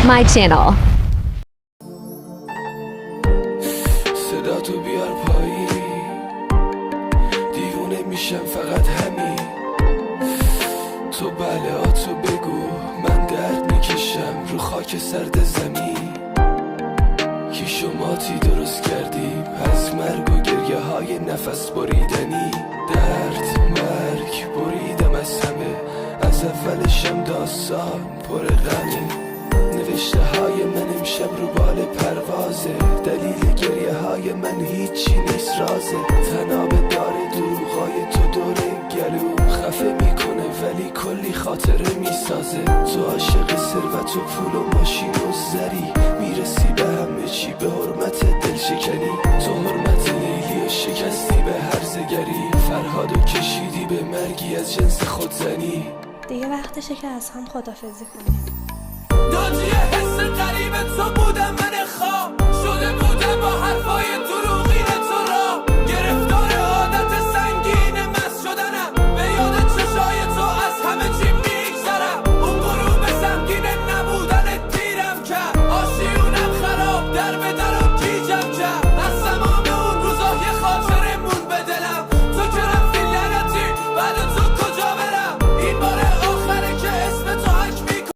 my channel. صدا تو بیار پایی، دیوونه میشم فقط همین. تو بلهاتو بگو، من درد میکشم رو خاک سرد زمین. کی شماتی درست کردیم از مرگ و گریه های نفس بریدنی. درد مرگ بریدم از همه، از اولشم داستان پر غمه. نوشته های من امشب رو بال پروازه، دلیل گریه های من هیچی نیست رازه. تناب داره دروغای تو دور گلو خفه میکنه ولی کلی خاطره میسازه. تو عاشق ثروت و پول و ماشین و زری، میرسی به همه چی به حرمت دل شکنی. تو حرمت لیلی و شکستی به هرزگری، فرهادو کشیدی به مرگی از جنس خودزنی. دیگه وقتشه که از هم خدافزی کنیم.